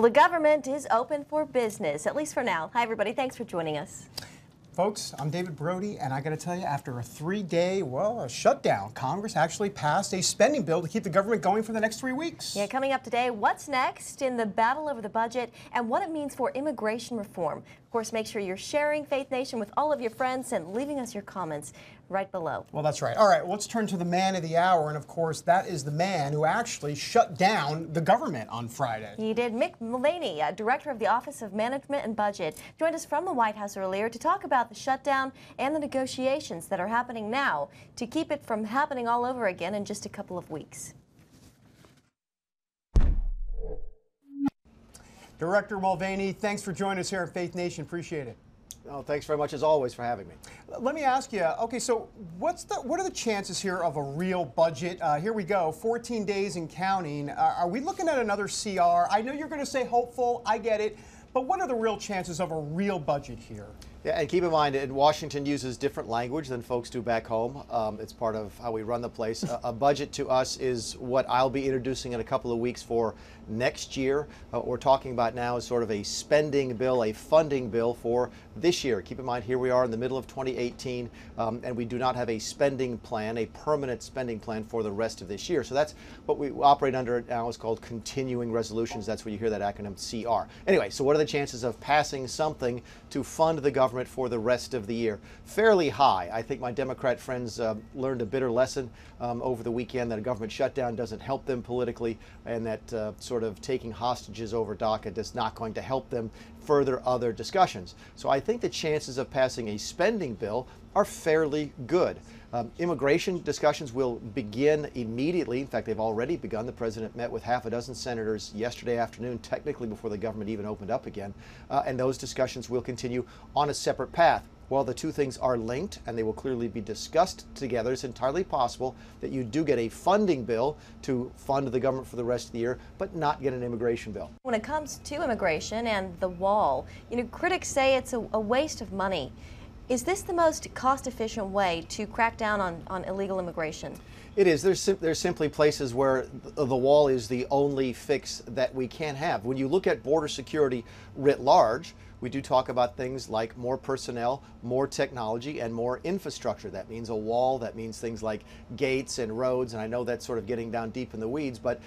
Well, the government is open for business, at least for now. Hi, everybody. Thanks for joining us. Folks, I'm David Brody, and I got to tell you, after a 3-day, a shutdown, Congress actually passed a spending bill to keep the government going for the next 3 weeks. Yeah, coming up today, what's next in the battle over the budget and what it means for immigration reform. Of course, make sure you're sharing Faith Nation with all of your friends and leaving us your comments right below. Well, that's right. All right, let's turn to the man of the hour, and of course, that is the man who actually shut down the government on Friday. He did. Mick Mulvaney, Director of the Office of Management and Budget, joined us from the White House earlier to talk about the shutdown and the negotiations that are happening now to keep it from happening all over again in just a couple of weeks. Director Mulvaney, thanks for joining us here at Faith Nation. Appreciate it. Oh, thanks very much, as always, for having me. Let me ask you, okay, so what are the chances here of a real budget? Here we go, 14 days and counting. Are we looking at another CR? I know you're going to say hopeful, I get it, but what are the real chances of a real budget here? Yeah, and keep in mind, Washington uses different language than folks do back home. It's part of how we run the place. A budget to us is what I'll be introducing in a couple of weeks for next year. What we're talking about now is sort of a spending bill, a funding bill for this year. Keep in mind, here we are in the middle of 2018, and we do not have a spending plan, a permanent spending plan for the rest of this year. So that's what we operate under now is called continuing resolutions. That's where you hear that acronym CR. Anyway, so what are the chances of passing something to fund the government for the rest of the year? Fairly high. I think my Democrat friends learned a bitter lesson over the weekend that a government shutdown doesn't help them politically, and that sort of taking hostages over DACA is not going to help them further other discussions. So I think the chances of passing a spending bill are fairly good. Immigration discussions will begin immediately. In fact, they've already begun. The president met with half a dozen senators yesterday afternoon, technically before the government even opened up again. And those discussions will continue on a separate path. While the two things are linked and they will clearly be discussed together, it's entirely possible that you do get a funding bill to fund the government for the rest of the year, but not get an immigration bill. When it comes to immigration and the wall, critics say it's a waste of money. Is this the most cost-efficient way to crack down on illegal immigration? It is. There's simply places where the wall is the only fix that we can have. When you look at border security writ large, we do talk about things like more personnel, more technology, and more infrastructure. That means a wall, that means things like gates and roads, and I know that's sort of getting down deep in the weeds, but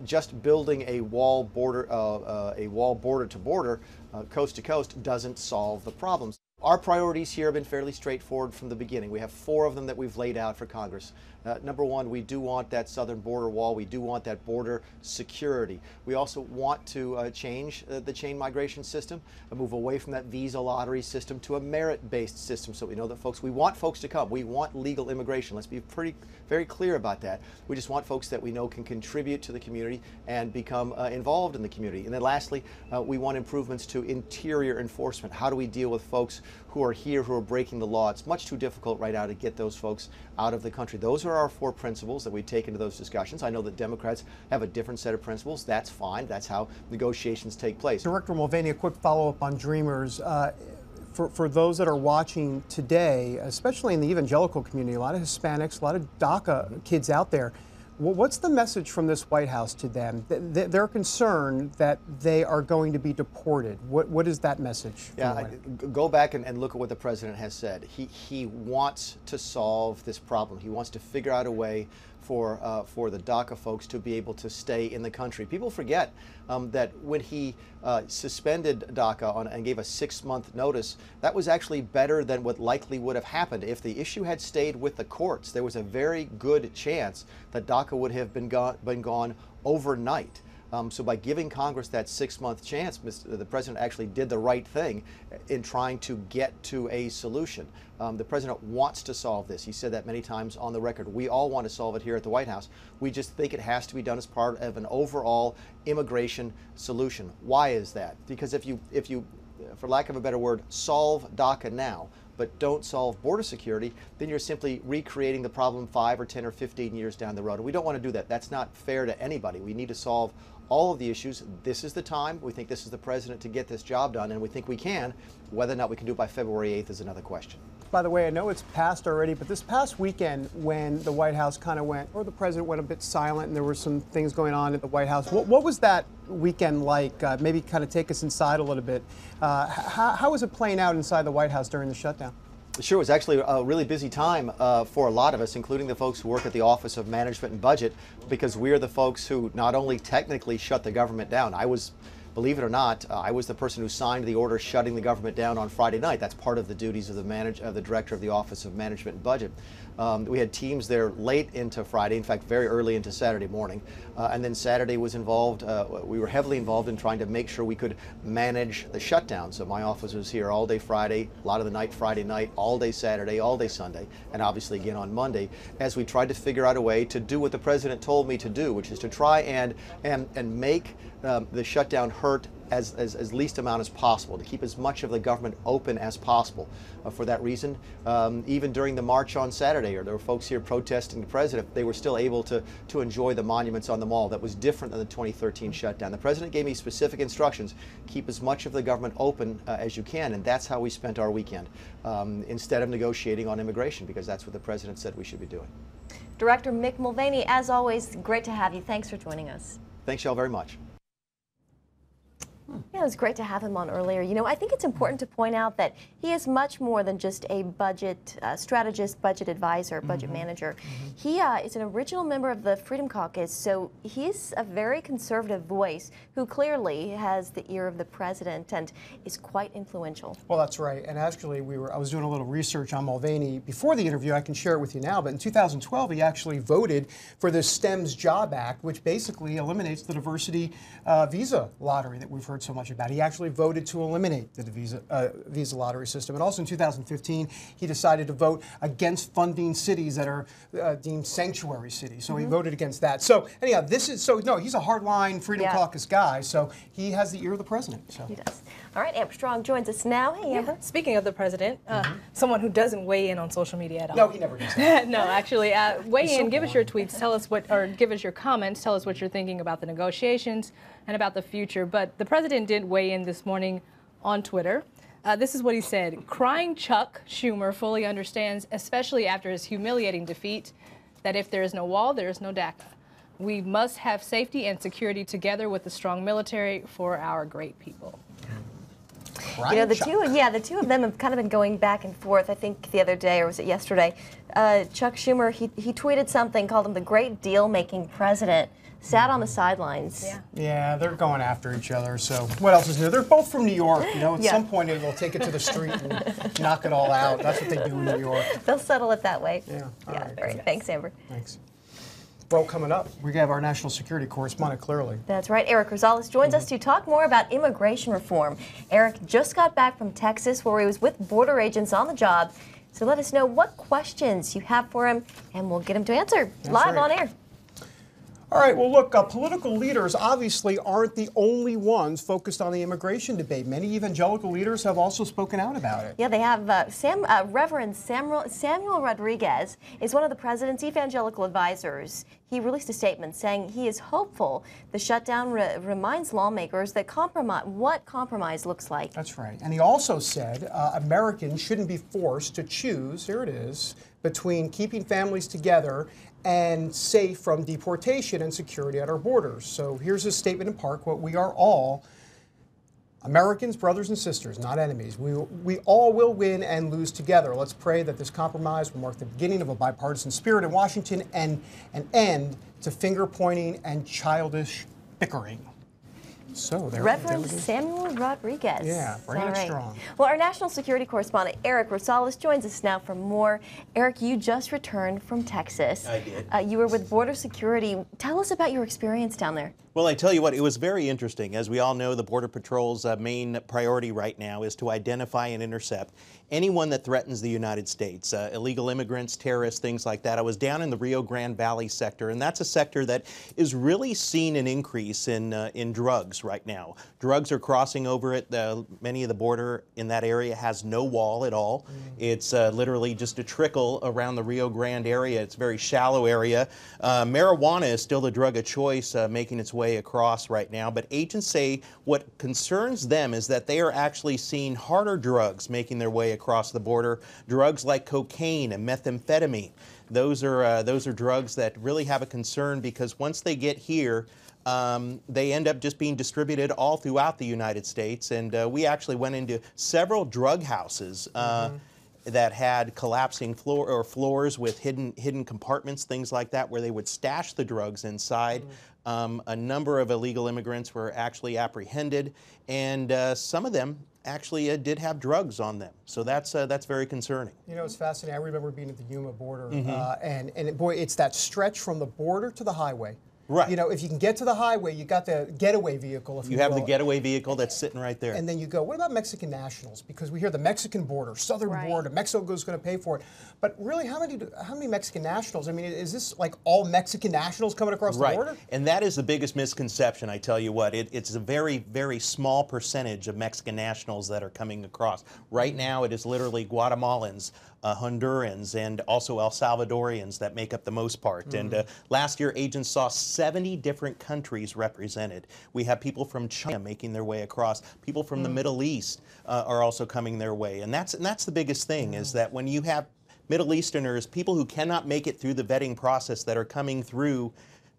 just building a wall border to border, coast to coast, doesn't solve the problems. Our priorities here have been fairly straightforward from the beginning. We have 4 of them that we've laid out for Congress. Number 1, we do want that southern border wall. We do want that border security. We also want to change the chain migration system, move away from that visa lottery system to a merit-based system, so we know that we want folks to come. We want legal immigration. Let's be very clear about that. We just want folks that we know can contribute to the community and become involved in the community. And then lastly, we want improvements to interior enforcement. How do we deal with folks who are here, who are breaking the law? It's much too difficult right now to get those folks out of the country. Those are our 4 principles that we take into those discussions. I know that Democrats have a different set of principles. That's fine. That's how negotiations take place. Director Mulvaney, a quick follow-up on Dreamers. For those that are watching today, especially in the evangelical community, a lot of Hispanics, a lot of DACA kids out there, what's the message from this White House to them? They're concerned that they are going to be deported. What is that message? Yeah, go back and look at what the president has said. He wants to solve this problem. He wants to figure out a way for the DACA folks to be able to stay in the country. People forget that when he suspended DACA and gave a 6-month notice, that was actually better than what likely would have happened. If the issue had stayed with the courts, there was a very good chance that DACA would have been gone overnight. So by giving Congress that 6-month chance, the president actually did the right thing in trying to get to a solution. The president wants to solve this. He said that many times on the record. We all want to solve it here at the White House. We just think it has to be done as part of an overall immigration solution. Why is that? Because if you, for lack of a better word, solve DACA now, but don't solve border security, then you're simply recreating the problem 5 or 10 or 15 years down the road. And we don't want to do that. That's not fair to anybody. We need to solve all of the issues. This is the time. We think this is the president to get this job done, and we think we can. Whether or not we can do it by February 8th is another question. By the way, I know it's passed already, but this past weekend when the White House kind of went, or the president went a bit silent and there were some things going on at the White House, what was that weekend like? Maybe kind of take us inside a little bit. How was it playing out inside the White House during the shutdown? Sure, it was actually a really busy time for a lot of us, including the folks who work at the Office of Management and Budget, because we're the folks who not only technically shut the government down. Believe it or not, I was the person who signed the order shutting the government down on Friday night. That's part of the duties of the director of the Office of Management and Budget. We had teams there late into Friday, in fact, very early into Saturday morning. And then Saturday was involved, we were heavily involved in trying to make sure we could manage the shutdown. So my office was here all day Friday, a lot of the night Friday night, all day Saturday, all day Sunday, and obviously again on Monday, as we tried to figure out a way to do what the president told me to do, which is to try and make the shutdown hurt as least amount as possible, to keep as much of the government open as possible. For that reason, even during the march on Saturday, or there were folks here protesting the president, they were still able to enjoy the monuments on the mall. That was different than the 2013 shutdown. The president gave me specific instructions: keep as much of the government open as you can, and that's how we spent our weekend, instead of negotiating on immigration, because that's what the president said we should be doing. Director Mick Mulvaney, as always, great to have you. Thanks for joining us. Thanks y'all very much. Yeah, it was great to have him on earlier. You know, I think it's important to point out that he is much more than just a budget strategist, budget advisor, budget manager. He is an original member of the Freedom Caucus, so he's a very conservative voice who clearly has the ear of the president and is quite influential. Well, that's right. And actually, I was doing a little research on Mulvaney before the interview. I can share it with you now. But in 2012, he actually voted for the STEMS Job Act, which basically eliminates the diversity visa lottery that we've heard so much about. He actually voted to eliminate the visa lottery system. And also in 2015, he decided to vote against funding cities that are deemed sanctuary cities. So he voted against that. So anyhow, he's a hardline Freedom Caucus guy. So he has the ear of the president. So. He does. All right, Amber Strong joins us now. Hey, Amber. Speaking of the president, someone who doesn't weigh in on social media at all. No, he never does that. No, actually, weigh in, give us your tweets, tell us give us your comments, tell us what you're thinking about the negotiations and about the future. But the president did weigh in this morning on Twitter. This is what he said: crying Chuck Schumer fully understands, especially after his humiliating defeat, that if there is no wall, there is no DACA. We must have safety and security together with a strong military for our great people. You know, the two of them have kind of been going back and forth. I think the other day, or was it yesterday, Chuck Schumer, he tweeted something, called him the great deal-making president, sat on the sidelines. Yeah, they're going after each other. So what else is new? They're both from New York. You know, at some point they'll take it to the street and knock it all out. That's what they do in New York. They'll settle it that way. Yeah. All right. Thanks, Amber. Thanks. Well, coming up, we have our national security correspondent, clearly. That's right. Eric Rosales joins us to talk more about immigration reform. Eric just got back from Texas, where he was with border agents on the job. So let us know what questions you have for him, and we'll get him to answer live on air. All right, well, look, political leaders obviously aren't the only ones focused on the immigration debate. Many evangelical leaders have also spoken out about it. Yeah, they have. Reverend Samuel Rodriguez is one of the president's evangelical advisors. He released a statement saying he is hopeful the shutdown reminds lawmakers that what compromise looks like. That's right. And he also said Americans shouldn't be forced to choose, here it is, between keeping families together and safe from deportation and security at our borders. So here's his statement in part, quote, "We are all Americans, brothers and sisters, not enemies. We all will win and lose together. Let's pray that this compromise will mark the beginning of a bipartisan spirit in Washington and an end to finger-pointing and childish bickering." So Reverend Samuel Rodriguez. Yeah, bringing it strong. Well, our national security correspondent, Eric Rosales, joins us now for more. Eric, you just returned from Texas. I did. You were with Border Security. Tell us about your experience down there. Well, I tell you what, it was very interesting. As we all know, the Border Patrol's main priority right now is to identify and intercept anyone that threatens the United States, illegal immigrants, terrorists, things like that. I was down in the Rio Grande Valley sector, and that's a sector that is really seeing an increase in drugs right now. Drugs are crossing over it. Many of the border in that area has no wall at all. It's literally just a trickle around the Rio Grande area. It's a very shallow area. Marijuana is still the drug of choice, making its way way across right now. But agents say what concerns them is that they are actually seeing harder drugs making their way across the border, drugs like cocaine and methamphetamine. Those are drugs that really have a concern, because once they get here, they end up just being distributed all throughout the United States. And we actually went into several drug houses that had collapsing floors with hidden compartments, things like that, where they would stash the drugs inside. A number of illegal immigrants were actually apprehended, and some of them actually did have drugs on them. So that's very concerning. You know, it's fascinating. I remember being at the Yuma border, and boy, it's that stretch from the border to the highway. Right. You know, if you can get to the highway, you got the getaway vehicle. If you have the getaway vehicle that's sitting right there. And then you go, what about Mexican nationals? Because we hear the Mexican border, southern border, Mexico is going to pay for it. But really, how many Mexican nationals? I mean, is this like all Mexican nationals coming across the border? And that is the biggest misconception, I tell you what. It's a very, very small percentage of Mexican nationals that are coming across. Right now, it is literally Guatemalans, Hondurans, and also El Salvadorians that make up the most part. And last year, agents saw 70 different countries represented. We have people from China making their way across. People from the Middle East are also coming their way. And that's the biggest thing, is that when you have Middle Easterners, people who cannot make it through the vetting process, that are coming through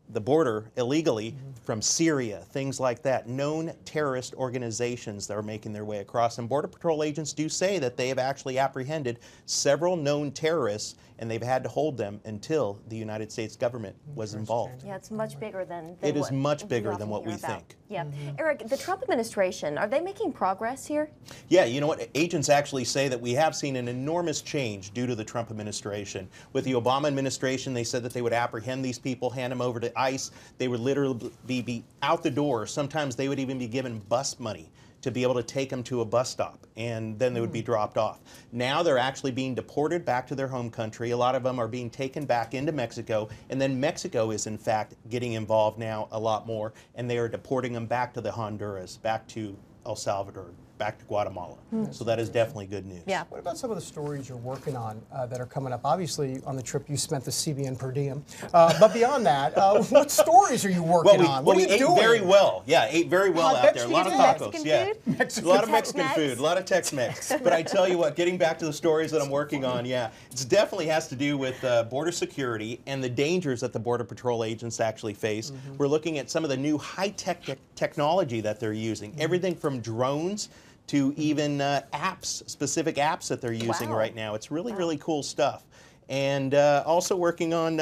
the border illegally from Syria, things like that, known terrorist organizations that are making their way across. And Border Patrol agents do say that they have actually apprehended several known terrorists, and they've had to hold them until the United States government was involved. Yeah, it's much bigger than it is much bigger than what we think. Yeah. Eric, the Trump administration, are they making progress here? Yeah, you know what? Agents actually say that we have seen an enormous change due to the Trump administration. With the Obama administration, they said that they would apprehend these people, hand them over to ICE. They would literally be out the door. Sometimes they would even be given bus money to be able to take them to a bus stop, and then they would be dropped off. Now they're actually being deported back to their home country. A lot of them are being taken back into Mexico, and then Mexico is in fact getting involved now a lot more, and they are deporting them back to the Honduras, back to El Salvador, back to Guatemala. So that is definitely good news. Yeah. What about some of the stories you're working on that are coming up? Obviously, on the trip you spent the CBN per diem. But beyond that, what stories are you working on? What are you doing? Ate very well. Yeah, ate very well out there. A lot of tacos. Mexican A lot of Mexican food, a lot of Tex-Mex. But I tell you what, getting back to the stories that I'm working on, it definitely has to do with border security and the dangers that the Border Patrol agents actually face. We're looking at some of the new high-tech technology that they're using. Everything from drones to even apps, specific apps that they're using right now. It's really, really cool stuff. And also working on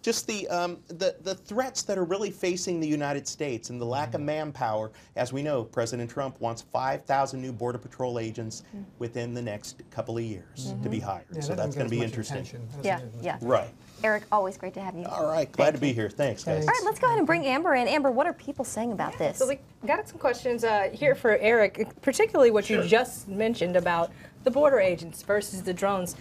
just the threats that are really facing the United States and the lack of manpower. As we know, President Trump wants 5,000 new Border Patrol agents within the next couple of years to be hired. So that's going to be interesting. Yeah. Right. Eric, always great to have you. All right, glad to be here. Thanks, guys. All right, let's go ahead and bring Amber in. Amber, what are people saying about this? So we got some questions here for Eric, particularly what you just mentioned about the border agents versus the drones.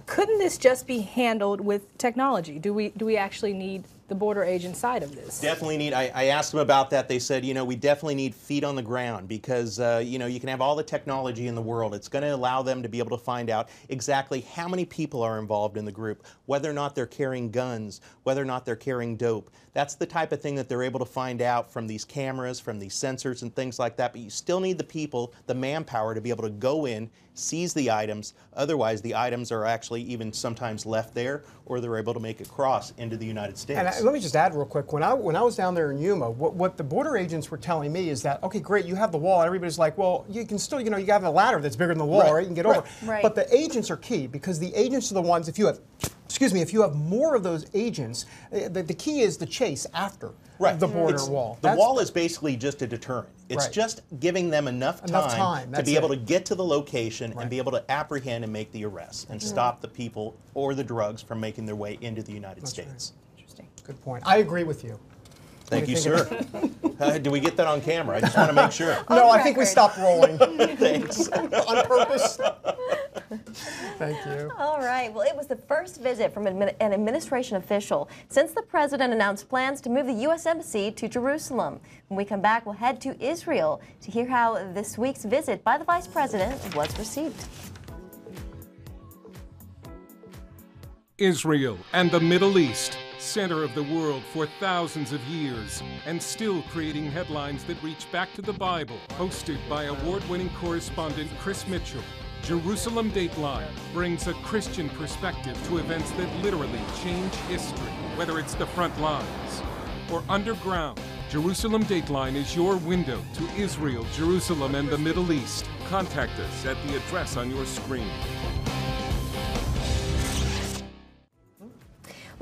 Couldn't this just be handled with technology? Do we actually need the border agent side of this? Definitely need. I asked them about that. They said, we definitely need feet on the ground, because, you can have all the technology in the world. It's going to allow them to be able to find out exactly how many people are involved in the group, whether or not they're carrying guns, whether or not they're carrying dope. That's the type of thing that they're able to find out from these cameras, from these sensors and things like that. But you still need the people, the manpower, to be able to go in, seize the items. Otherwise, the items are actually even sometimes left there, or they're able to make a cross into the United States. And let me just add real quick. When I was down there in Yuma, what the border agents were telling me is that, okay, great, you have the wall. Everybody's like, well, you can still, you have a ladder that's bigger than the wall, right? You can get over. Right. But the agents are key, because the agents are the ones, if you have more of those agents, the key is the chase after the border wall. The wall is basically just a deterrent. It's just giving them enough time to be able to get to the location and be able to apprehend and make the arrest and stop the people or the drugs from making their way into the United States. Interesting. Good point. I agree with you. Thank you, sir. Do we get that on camera? I just want to make sure. No, I think we stopped rolling. Thanks. On purpose. Thank you. All right. Well, it was the first visit from an administration official since the president announced plans to move the U.S. Embassy to Jerusalem. When we come back, we'll head to Israel to hear how this week's visit by the vice president was received. Israel and the Middle East, center of the world for thousands of years, and still creating headlines that reach back to the Bible. Hosted by award-winning correspondent Chris Mitchell, Jerusalem Dateline brings a Christian perspective to events that literally change history. Whether it's the front lines or underground, Jerusalem Dateline is your window to Israel, Jerusalem, and the Middle East. Contact us at the address on your screen.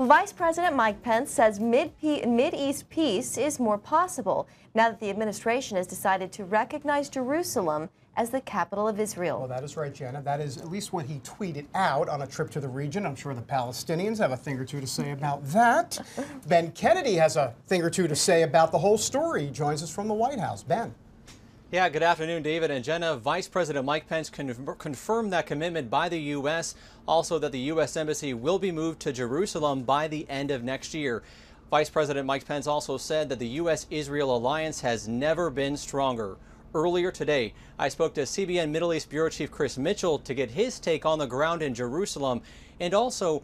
Vice President Mike Pence says Mid-East peace is more possible now that the administration has decided to recognize Jerusalem as the capital of Israel. Well, that is right, Jenna. That is at least what he tweeted out on a trip to the region. I'm sure the Palestinians have a thing or two to say about that. Ben Kennedy has a thing or two to say about the whole story. He joins us from the White House. Ben. Yeah, good afternoon, David and Jenna. Vice President Mike Pence confirmed that commitment by the U.S., also that the U.S. Embassy will be moved to Jerusalem by the end of next year. Vice President Mike Pence also said that the U.S.-Israel alliance has never been stronger. Earlier today, I spoke to CBN Middle East Bureau Chief Chris Mitchell to get his take on the ground in Jerusalem and also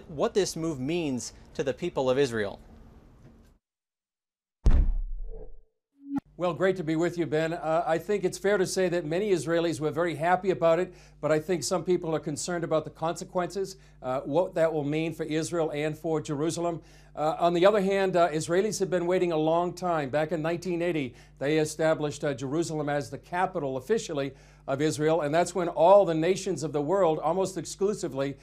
what this move means to the people of Israel. Well, great to be with you, Ben. I think it's fair to say that many Israelis were very happy about it, but I think some people are concerned about the consequences, what that will mean for Israel and for Jerusalem. On the other hand, Israelis have been waiting a long time. Back in 1980, they established Jerusalem as the capital officially of Israel, and that's when all the nations of the world, almost exclusively,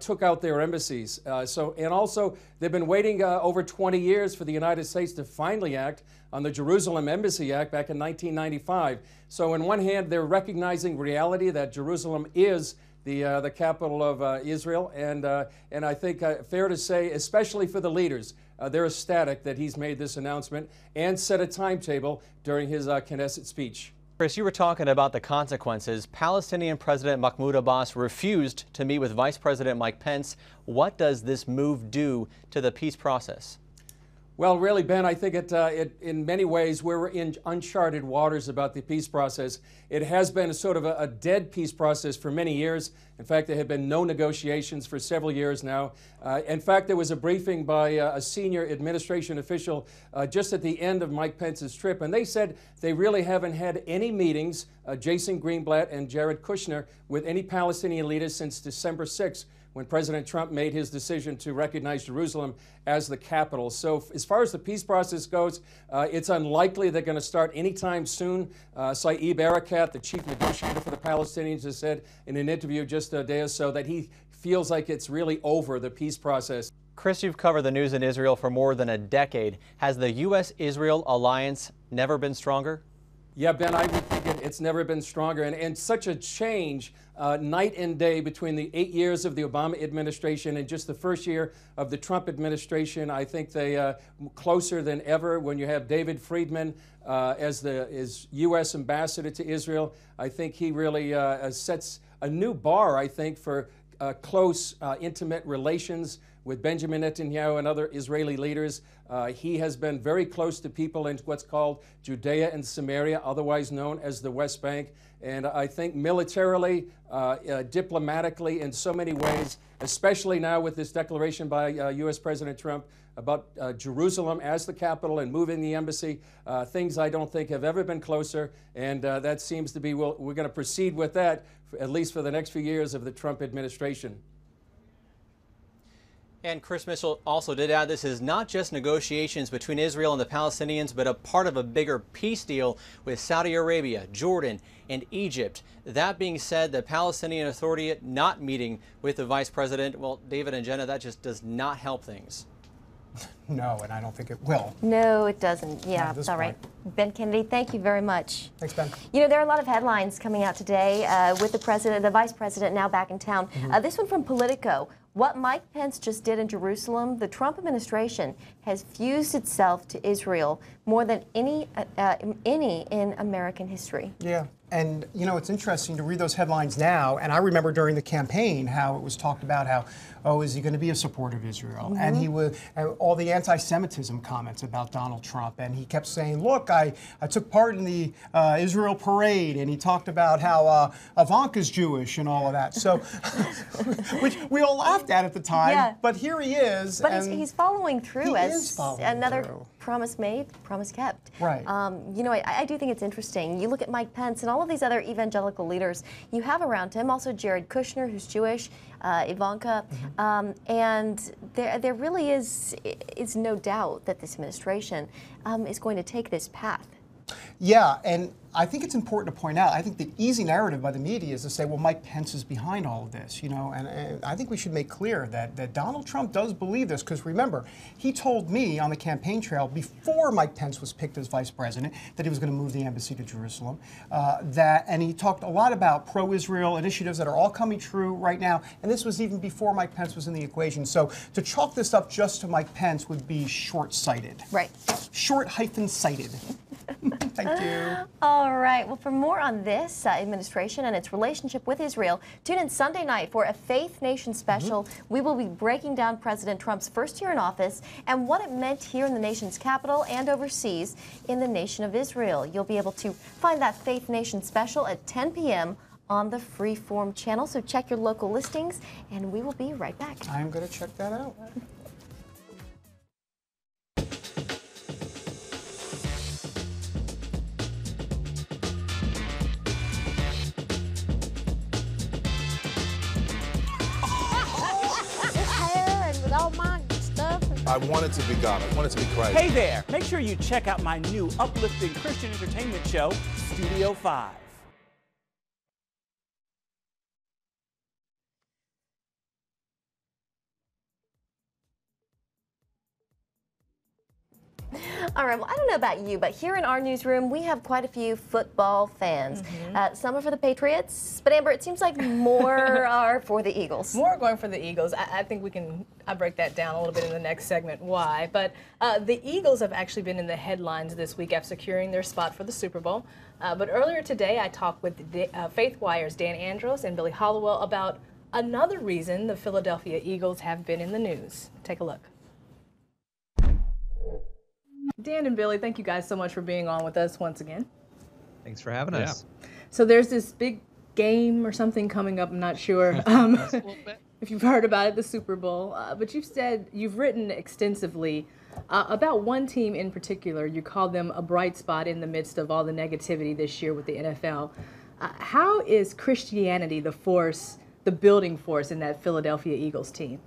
took out their embassies. And also, they've been waiting over 20 years for the United States to finally act on the Jerusalem Embassy Act back in 1995. So on one hand, they're recognizing reality that Jerusalem is the capital of Israel, and I think fair to say, especially for the leaders, they're ecstatic that he's made this announcement and set a timetable during his Knesset speech. Chris, you were talking about the consequences. Palestinian President Mahmoud Abbas refused to meet with Vice President Mike Pence. What does this move do to the peace process? Well, really, Ben, I think in many ways we're in uncharted waters about the peace process. It has been sort of a dead peace process for many years. In fact, there have been no negotiations for several years now. In fact, there was a briefing by a senior administration official just at the end of Mike Pence's trip, and they said they really haven't had any meetings, Jason Greenblatt and Jared Kushner, with any Palestinian leaders since December 6th. When President Trump made his decision to recognize Jerusalem as the capital. So as far as the peace process goes, it's unlikely they're going to start anytime soon. Saeb Erekat, the chief negotiator for the Palestinians, has said in an interview just a day or so that he feels like it's really over, the peace process. Chris, you've covered the news in Israel for more than a decade. Has the U.S.-Israel alliance never been stronger? Yeah, Ben, I would think it's never been stronger. And such a change night and day between the 8 years of the Obama administration and just the first year of the Trump administration. I think they closer than ever when you have David Friedman as U.S. ambassador to Israel. I think he really sets a new bar, I think, for close, intimate relations with Benjamin Netanyahu and other Israeli leaders. He has been very close to people in what's called Judea and Samaria, otherwise known as the West Bank. And I think militarily, diplomatically, in so many ways, especially now with this declaration by U.S. President Trump about Jerusalem as the capital and moving the embassy, things I don't think have ever been closer. And that seems to be, we're going to proceed with that, at least for the next few years of the Trump administration. And Chris Mitchell also did add this is not just negotiations between Israel and the Palestinians, but a part of a bigger peace deal with Saudi Arabia, Jordan, and Egypt. That being said, the Palestinian Authority not meeting with the vice president, well, David and Jenna, that just does not help things. No, and I don't think it will. No, it doesn't. Yeah, it's all right. Ben Kennedy, thank you very much. Thanks, Ben. You know, there are a lot of headlines coming out today with the vice president now back in town. This one from Politico. What Mike Pence just did in Jerusalem, the Trump administration has fused itself to Israel more than any in American history. Yeah, And, you know, it's interesting to read those headlines now. And I remember during the campaign how it was talked about how, oh, is he going to be a supporter of Israel? And he was, all the anti-Semitism comments about Donald Trump. And he kept saying, look, I took part in the Israel parade. And he talked about how Ivanka's Jewish and all of that. So, which we all laughed at the time. Yeah. But here he is. But he's following through another through. Promise made, promise kept. Right. You know, I do think it's interesting. You look at Mike Pence and all of these other evangelical leaders you have around him, also Jared Kushner, who's Jewish, Ivanka, and there really is no doubt that this administration is going to take this path. Yeah, and I think it's important to point out, I think the easy narrative by the media is to say, well, Mike Pence is behind all of this, you know, and I think we should make clear that Donald Trump does believe this, because remember, he told me on the campaign trail before Mike Pence was picked as vice president that he was going to move the embassy to Jerusalem, and he talked a lot about pro-Israel initiatives that are all coming true right now, and this was even before Mike Pence was in the equation. So to chalk this up just to Mike Pence would be short-sighted. Right. Short-sighted. Thank you. All right. Well, for more on this administration and its relationship with Israel, tune in Sunday night for a Faith Nation special. We will be breaking down President Trump's first year in office and what it meant here in the nation's capital and overseas in the nation of Israel. You'll be able to find that Faith Nation special at 10 p.m. on the Freeform channel. So check your local listings, and we will be right back. I'm going to check that out. I want it to be God. I want it to be Christ. Hey there! Make sure you check out my new uplifting Christian entertainment show, Studio 5. All right, well, I don't know about you, but here in our newsroom, we have quite a few football fans. Some are for the Patriots, but Amber, it seems like more are for the Eagles. More going for the Eagles. I think I'll break that down a little bit in the next segment, why. But the Eagles have actually been in the headlines this week after securing their spot for the Super Bowl. But earlier today, I talked with Faithwire's Dan Andros and Billy Hollowell about another reason the Philadelphia Eagles have been in the news. Take a look. Dan and Billy, thank you guys so much for being on with us once again. Thanks for having us. So there's this big game or something coming up, I'm not sure if you've heard about it, the Super Bowl. But you've written extensively about one team in particular. You call them a bright spot in the midst of all the negativity this year with the NFL. How is Christianity the building force in that Philadelphia Eagles team?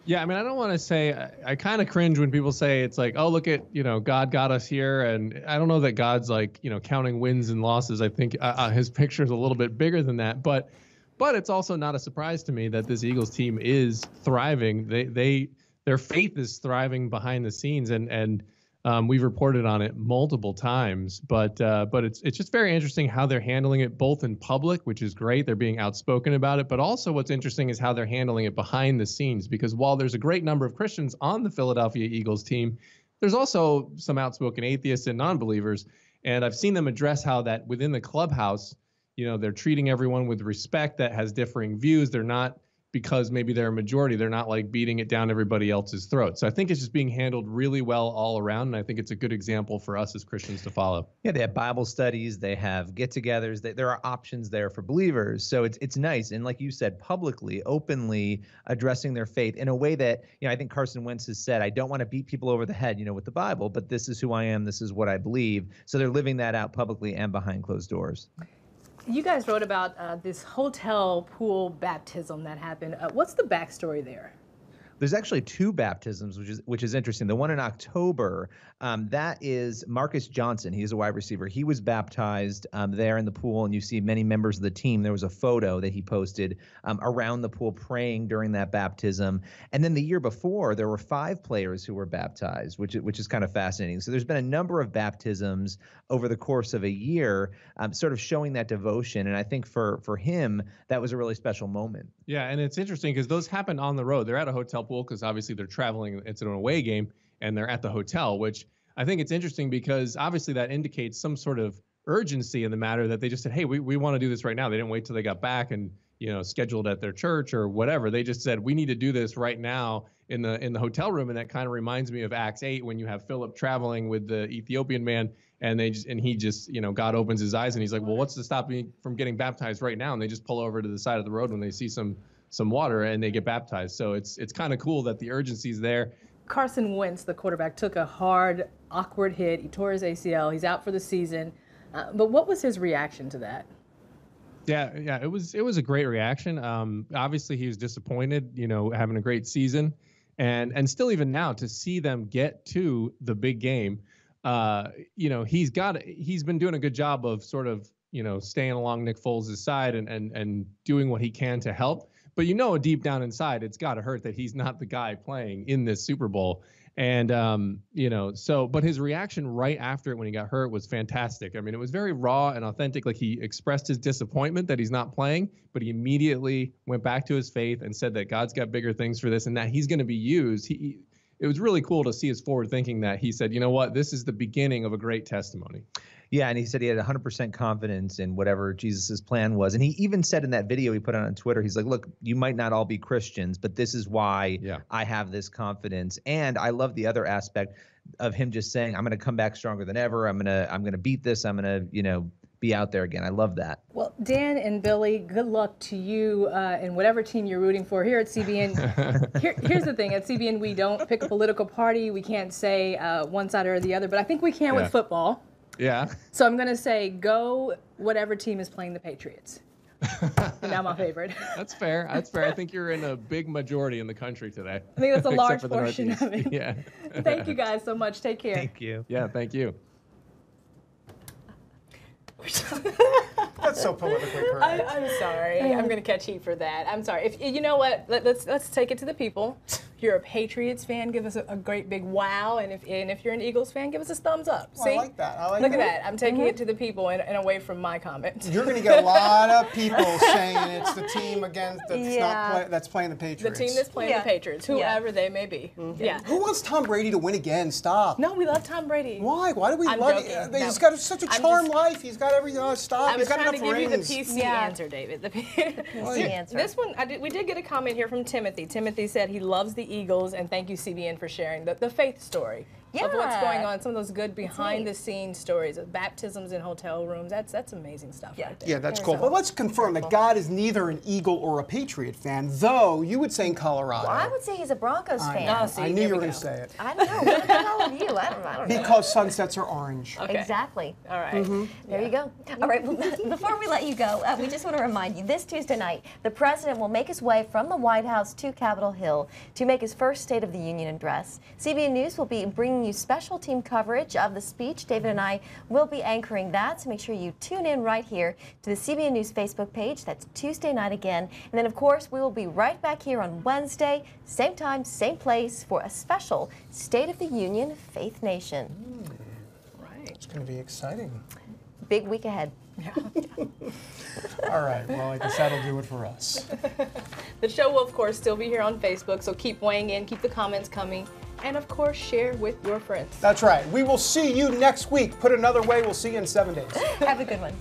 Yeah, I mean, I don't want to say, I kind of cringe when people say it's like, oh, look at, God got us here. And I don't know that God's like, counting wins and losses. I think his picture is a little bit bigger than that. But it's also not a surprise to me that this Eagles team is thriving. Their faith is thriving behind the scenes. And we've reported on it multiple times, but it's just very interesting how they're handling it both in public, which is great. They're being outspoken about it, but also what's interesting is how they're handling it behind the scenes, because while there's a great number of Christians on the Philadelphia Eagles team, there's also some outspoken atheists and non-believers. And I've seen them address how that within the clubhouse, they're treating everyone with respect that has differing views. They're not, because maybe they're a majority, they're not like beating it down everybody else's throat. So I think it's just being handled really well all around, and I think it's a good example for us as Christians to follow. Yeah, they have Bible studies, they have get-togethers, there are options there for believers. So it's nice, and like you said, publicly, openly addressing their faith in a way that, I think Carson Wentz has said, I don't want to beat people over the head, with the Bible, but this is who I am, this is what I believe. So they're living that out publicly and behind closed doors. You guys wrote about this hotel pool baptism that happened. What's the backstory there? There's actually two baptisms, which is interesting. The one in October, that is Marcus Johnson. He's a wide receiver. He was baptized there in the pool, and you see many members of the team. There was a photo that he posted around the pool praying during that baptism. And then the year before, there were 5 players who were baptized, which is kind of fascinating. So there's been a number of baptisms over the course of a year, sort of showing that devotion. And I think for him, that was a really special moment. Yeah, and it's interesting because those happen on the road. They're at a hotel pool because obviously they're traveling. It's an away game, and they're at the hotel, which I think it's interesting because obviously that indicates some sort of urgency in the matter that they just said, hey, we want to do this right now. They didn't wait till they got back and scheduled at their church or whatever. They just said, we need to do this right now in the hotel room. And that kind of reminds me of Acts 8 when you have Philip traveling with the Ethiopian man, and he just God opens his eyes and he's like, well, what's to stop me from getting baptized right now? And they just pull over to the side of the road when they see some water and they get baptized. So it's kind of cool that the urgency is there. Carson Wentz, the quarterback, took a hard, awkward hit. He tore his ACL. He's out for the season. But what was his reaction to that? Yeah, it was a great reaction. Obviously, he was disappointed, having a great season, and still even now to see them get to the big game, he's been doing a good job of sort of staying along Nick Foles' side and doing what he can to help. But deep down inside, it's got to hurt that he's not the guy playing in this Super Bowl. And, but his reaction right after it when he got hurt was fantastic. I mean, it was very raw and authentic. Like, he expressed his disappointment that he's not playing, but he immediately went back to his faith and said that God's got bigger things for this and that he's going to be used. It was really cool to see his forward thinking that he said, you know what, this is the beginning of a great testimony. Yeah, and he said he had 100% confidence in whatever Jesus's plan was. And he even said in that video he put on Twitter, he's like, look, you might not all be Christians, but this is why I have this confidence. And I love the other aspect of him just saying, I'm going to come back stronger than ever. I'm going to beat this. I'm going to, be out there again. I love that. Well, Dan and Billy, good luck to you in whatever team you're rooting for here at CBN. Here's the thing. At CBN, we don't pick a political party. We can't say one side or the other, but I think we can with football. Yeah. So I'm going to say go whatever team is playing the Patriots. And now my favorite. That's fair. I think you're in a big majority in the country today. I think that's a large portion of it. Yeah. Thank you guys so much. Take care. Thank you. Yeah, thank you. That's so politically correct. I'm sorry. I'm going to catch heat for that. I'm sorry. If you know what, let's take it to the people. If you're a Patriots fan, give us a great big wow, and if you're an Eagles fan, give us a thumbs up. Well, See? I like that. Look at that. I'm taking it to the people and away from my comments. You're going to get a lot of people saying it's the team that's playing the Patriots. The team that's playing the Patriots, whoever they may be. Yeah. Who wants Tom Brady to win again? Stop. No, we love Tom Brady. Why? Why do we love him? He's got such a charmed life. He's got everything. Stop. He's got enough rings. I was trying to give you the PC answer, David. The PC answer. This one, we did get a comment here from Timothy. Timothy said he loves the Eagles, and thank you, CBN, for sharing the faith story of what's going on. Some of those good behind-the-scenes stories of baptisms in hotel rooms. That's amazing stuff right there. Yeah, that's cool. But let's confirm that God is neither an Eagle or a Patriot fan, though you would say in Colorado. Well, I would say he's a Broncos fan. I knew you were going to say it. I don't know. What the hell are you? I don't know. Because sunsets are orange. Okay. Exactly. All right. There you go. All right. Well, before we let you go, we just want to remind you, this Tuesday night, the President will make his way from the White House to Capitol Hill to make his first State of the Union address. CBN News will be bringing you special team coverage of the speech. David and I will be anchoring that, so make sure you tune in right here to the CBN News Facebook page. That's Tuesday night again. And then, of course, we will be right back here on Wednesday, same time, same place, for a special State of the Union Faith Nation. Right. It's going to be exciting. Big week ahead. Yeah. All right. Well, I guess that'll do it for us. The show will, of course, still be here on Facebook, so keep weighing in, keep the comments coming, and, of course, share with your friends. That's right. We will see you next week. Put another way, we'll see you in 7 days. Have a good one.